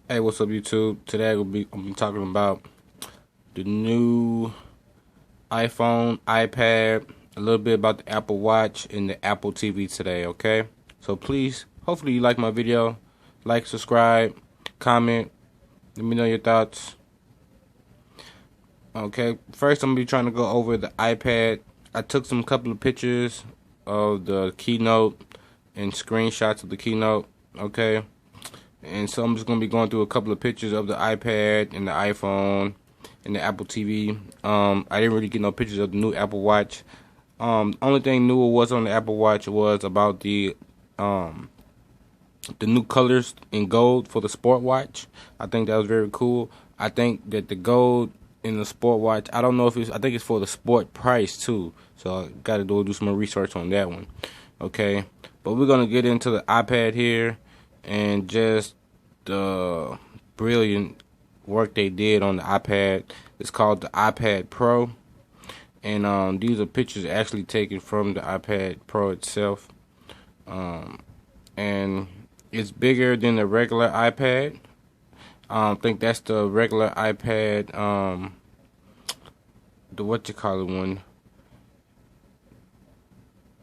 Hey, what's up, YouTube? Today I'm talking about the new iPhone, iPad, a little bit about the Apple Watch and the Apple TV today. Okay, so please, hopefully you like my video, like, subscribe, comment, let me know your thoughts. Okay, first I'm gonna be trying to go over the iPad. I took some couple of pictures of the Keynote and screenshots of the Keynote. Okay. And so I'm just going to be going through a couple of pictures of the iPad and the iPhone and the Apple TV. I didn't really get no pictures of the new Apple Watch. Only thing new was on the Apple Watch was about the new colors in gold for the Sport Watch. I think that was very cool. I think that the gold in the Sport Watch, I don't know if I think it's for the Sport price too. So I got to do some more research on that one. Okay, but we're going to get into the iPad here and just the brilliant work they did on the iPad. It's called the iPad Pro, and these are pictures actually taken from the iPad Pro itself, and it's bigger than the regular iPad. I think that's the regular iPad, the what you call it one,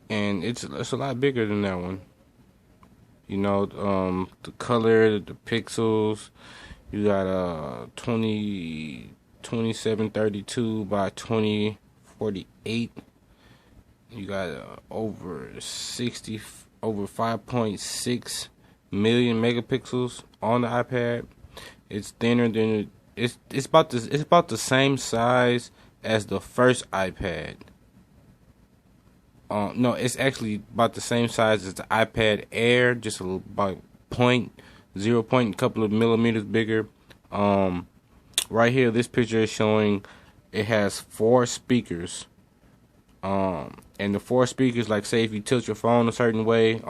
and it's a lot bigger than that one. You know, the color, the pixels. You got 2732 by 2048. You got over 5.6 million megapixels on the iPad. It's thinner than it's about the same size as the first iPad. No, it's actually about the same size as the iPad Air, just about a couple of millimeters bigger. Right here, this picture is showing it has 4 speakers. And the 4 speakers, like say if you tilt your phone a certain way,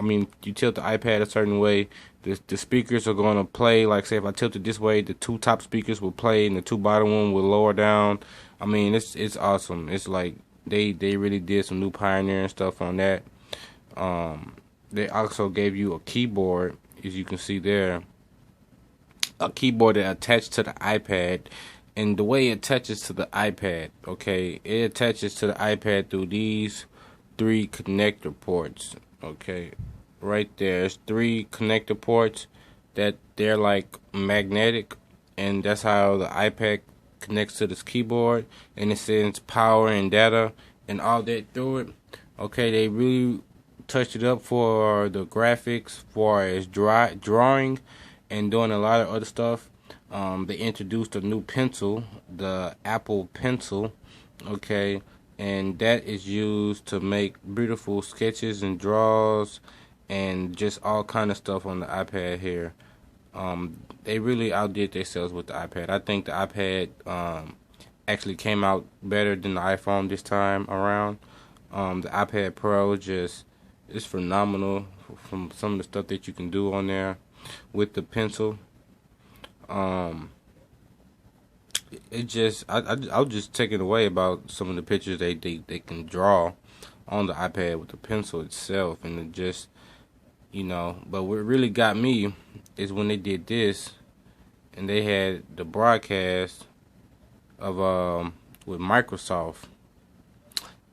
you tilt the iPad a certain way, the speakers are gonna play. Like say if I tilt it this way, the 2 top speakers will play, and the 2 bottom one will lower down. It's awesome. It's like they really did some new pioneering stuff on that. They also gave you a keyboard, as you can see there, a keyboard that attached to the iPad. And the way it attaches to the iPad, okay, it attaches to the iPad through these 3 connector ports, okay, right there. There's 3 connector ports that they're like magnetic, and that's how the iPad connects to this keyboard, and it sends power and data and all that through it. Okay, they really touched it up for the graphics, for as drawing, and doing a lot of other stuff. They introduced a new pencil, the Apple Pencil, okay, and that is used to make beautiful sketches and draws and just all kind of stuff on the iPad here. They really outdid themselves with the iPad. I think the iPad actually came out better than the iPhone this time around. The iPad Pro is phenomenal from some of the stuff that you can do on there with the pencil. I was just taken away about some of the pictures they can draw on the iPad with the pencil itself, and it just, but what really got me is when they did this, and they had the broadcast of with Microsoft.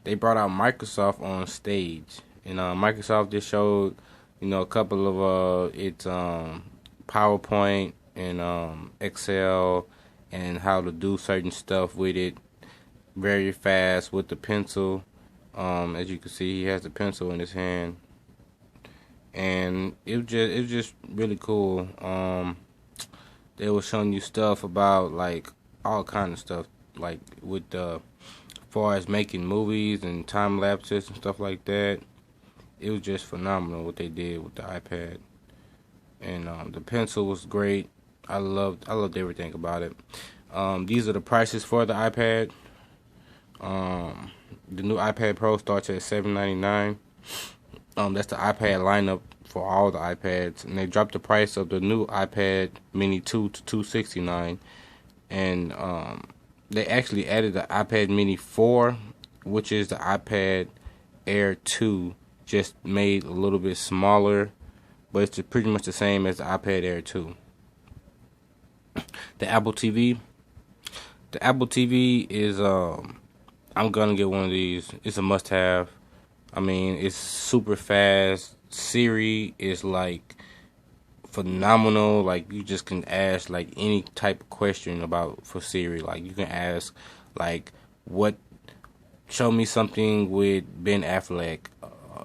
They brought out Microsoft on stage, and Microsoft just showed, a couple of its PowerPoint and Excel, and how to do certain stuff with it very fast with the pencil. As you can see, he has the pencil in his hand, and it was just really cool. They were showing you stuff about like all kind of stuff, like with the far as making movies and time lapses and stuff like that. It was just phenomenal what they did with the iPad, and the pencil was great. I loved everything about it. These are the prices for the iPad. The new iPad Pro starts at $799. That's the iPad lineup for all the iPads, and they dropped the price of the new iPad Mini 2 to $269, and they actually added the iPad Mini 4, which is the iPad Air 2, just made a little bit smaller, but it's pretty much the same as the iPad Air 2. The Apple TV. The Apple TV is I'm gonna get one of these. It's a must-have. I mean, it's super fast. Siri is like phenomenal. Like you just can ask like any type of question about for Siri. Like you can ask like what show me something with Ben Affleck.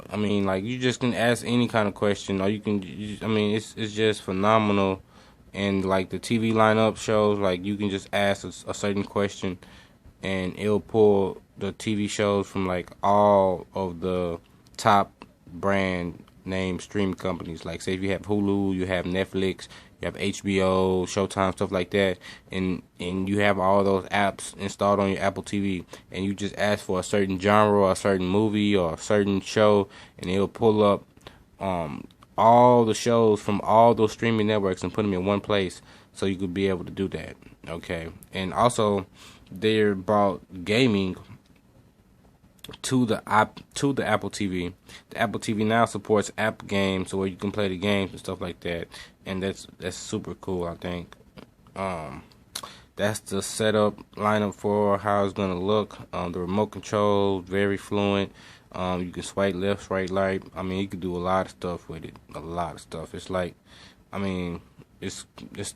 I mean, like you just can ask any kind of question, or you can. I mean, it's just phenomenal. And like the TV lineup shows, like you can just ask a certain question, and it'll pull the TV shows from like all of the top brand name streaming companies. Like say if you have Hulu, you have Netflix, you have HBO, Showtime, stuff like that, and you have all those apps installed on your Apple TV, and you just ask for a certain genre or a certain movie or a certain show, and it'll pull up all the shows from all those streaming networks and put them in one place, so you could be able to do that. Okay, and also they brought gaming to the Apple TV. The Apple TV now supports app games, so where you can play the games and stuff like that, and that's super cool. I think that's the setup lineup for how it's gonna look. The remote control very fluent. You can swipe left, swipe right. I mean, you can do a lot of stuff with it. A lot of stuff. It's like, I mean, it's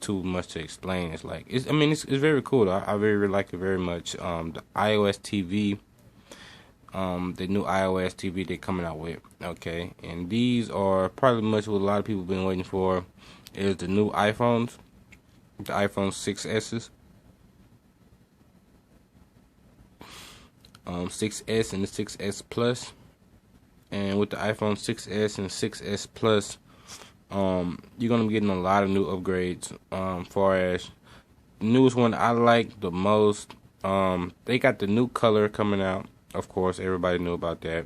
too much to explain. It's like, I mean, it's very cool. I very like it very much. The iOS TV, the new iOS TV they're coming out with. Okay, and these are probably much what a lot of people been waiting for. Is the new iPhones, the iPhone 6s. 6s and the 6s Plus, and with the iPhone 6s and 6s Plus, you're gonna be getting a lot of new upgrades. Far as the newest one I like the most, they got the new color coming out. Of course, everybody knew about that.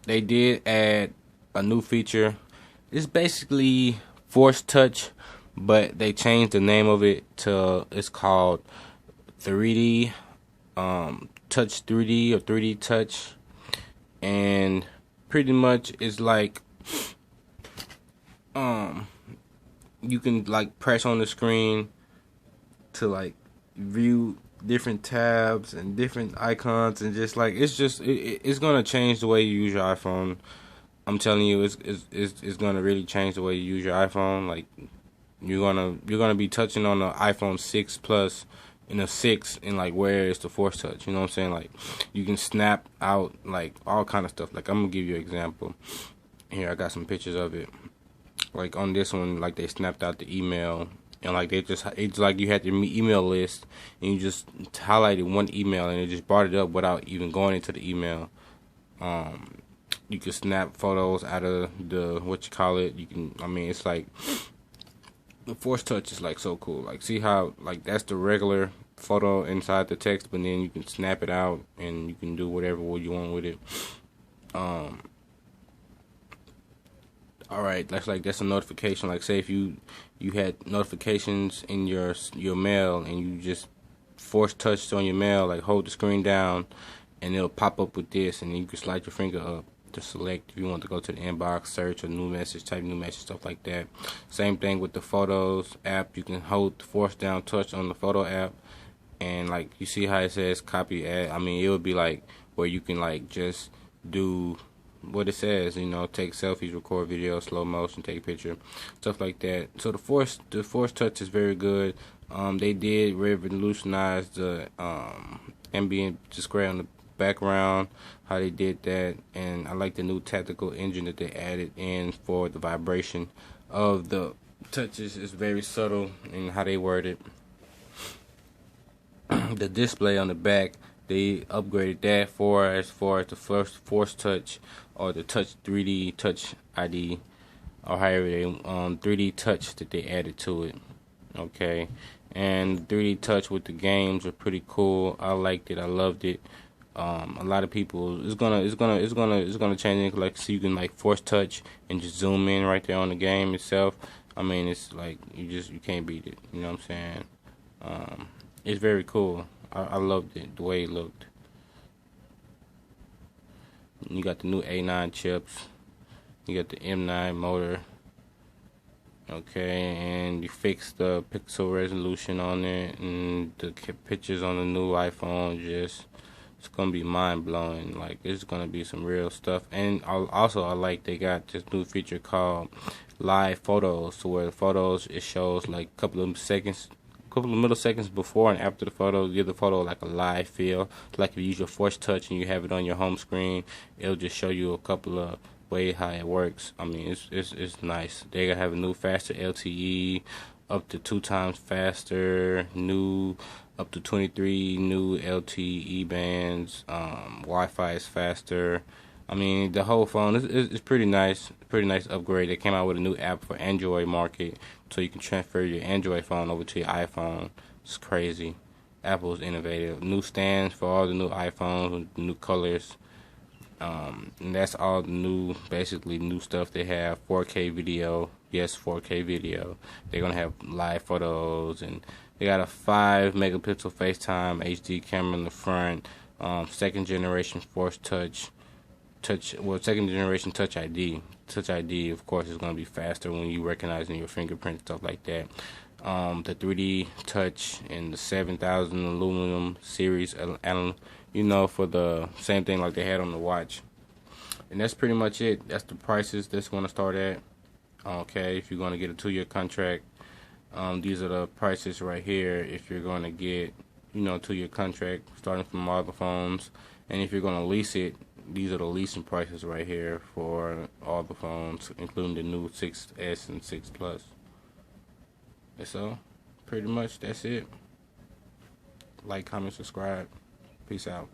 They did add a new feature. It's basically Force Touch, but they changed the name of it to, it's called 3D Touch 3D or 3D Touch, and pretty much it's like you can like press on the screen to like view different tabs and different icons, and just like it's gonna change the way you use your iPhone. I'm telling you, it's gonna really change the way you use your iPhone. Like you're gonna be touching on the iPhone 6 Plus in a 6, and like where is the Force Touch? You know what I'm saying? Like you can snap out like all kind of stuff. Like I'm gonna give you an example. Here I got some pictures of it. Like on this one, like they snapped out the email, and like it's like you had your email list, and you just highlighted one email, and it just brought it up without even going into the email. You can snap photos out of the what you call it. You can, I mean, it's like the Force Touch is like so cool. Like see how like that's the regular photo inside the text, but then you can snap it out and you can do whatever you want with it. All right, that's a notification. Like say if you had notifications in your mail, and you just Force touched on your mail, like hold the screen down, and it'll pop up with this, and then you can slide your finger up to select if you want to go to the inbox, search, or new message, type new message, stuff like that. Same thing with the Photos app. You can hold the force down touch on the photo app, and like you see how it says copy add. I mean, it would be like where you can like just do what it says, you know, take selfies, record video, slow motion, take a picture, stuff like that. So the force touch is very good. They did revolutionize the ambient display on the background, how they did that, and I like the new tactical engine that they added in for the vibration of the touches. Is very subtle in how they word it. The display on the back, they upgraded that as far as the first Force Touch or the Touch 3D Touch ID, or however they 3D Touch that they added to it. Okay, and 3D Touch with the games are pretty cool. I liked it. I loved it. A lot of people, it's gonna change it, like so you can like Force Touch and just zoom in right there on the game itself. I mean, it's like you can't beat it. You know what I'm saying? It's very cool. I loved it, the way it looked. You got the new A9 chips. You got the M9 motor. Okay, and you fix the pixel resolution on it, and the pictures on the new iPhone just, it's gonna be mind blowing. Like, it's gonna be some real stuff. And also, I like they got this new feature called live photos, to where the photos, it shows like a couple of milliseconds before and after the photo, give the photo like a live feel. Like if you use your Force Touch and you have it on your home screen, it'll just show you a couple of way how it works. I mean, it's nice. They gonna have a new faster LTE, up to 2 times faster, new up to 23 new LTE bands. Wi-Fi is faster. I mean, the whole phone is pretty nice. Pretty nice upgrade. They came out with a new app for Android market, so you can transfer your Android phone over to your iPhone. It's crazy. Apple's innovative. New stands for all the new iPhones with new colors. And that's all the new, basically new stuff they have. 4K video, yes, 4K video. They're gonna have live photos, and they got a 5 megapixel FaceTime HD camera in the front. Second generation Force second generation Touch ID. Touch ID, of course, is gonna be faster when you recognizing your fingerprint, stuff like that. The 3D Touch and the 7000 aluminum series, for the same thing like they had on the watch. And that's pretty much it. That's the prices that's going to start at. Okay, if you're going to get a 2-year contract, these are the prices right here. If you're going to get, 2-year contract, starting from all the phones. And if you're going to lease it, these are the leasing prices right here for all the phones, including the new 6S and 6 Plus. And so, pretty much that's it. Like, comment, subscribe. Peace out.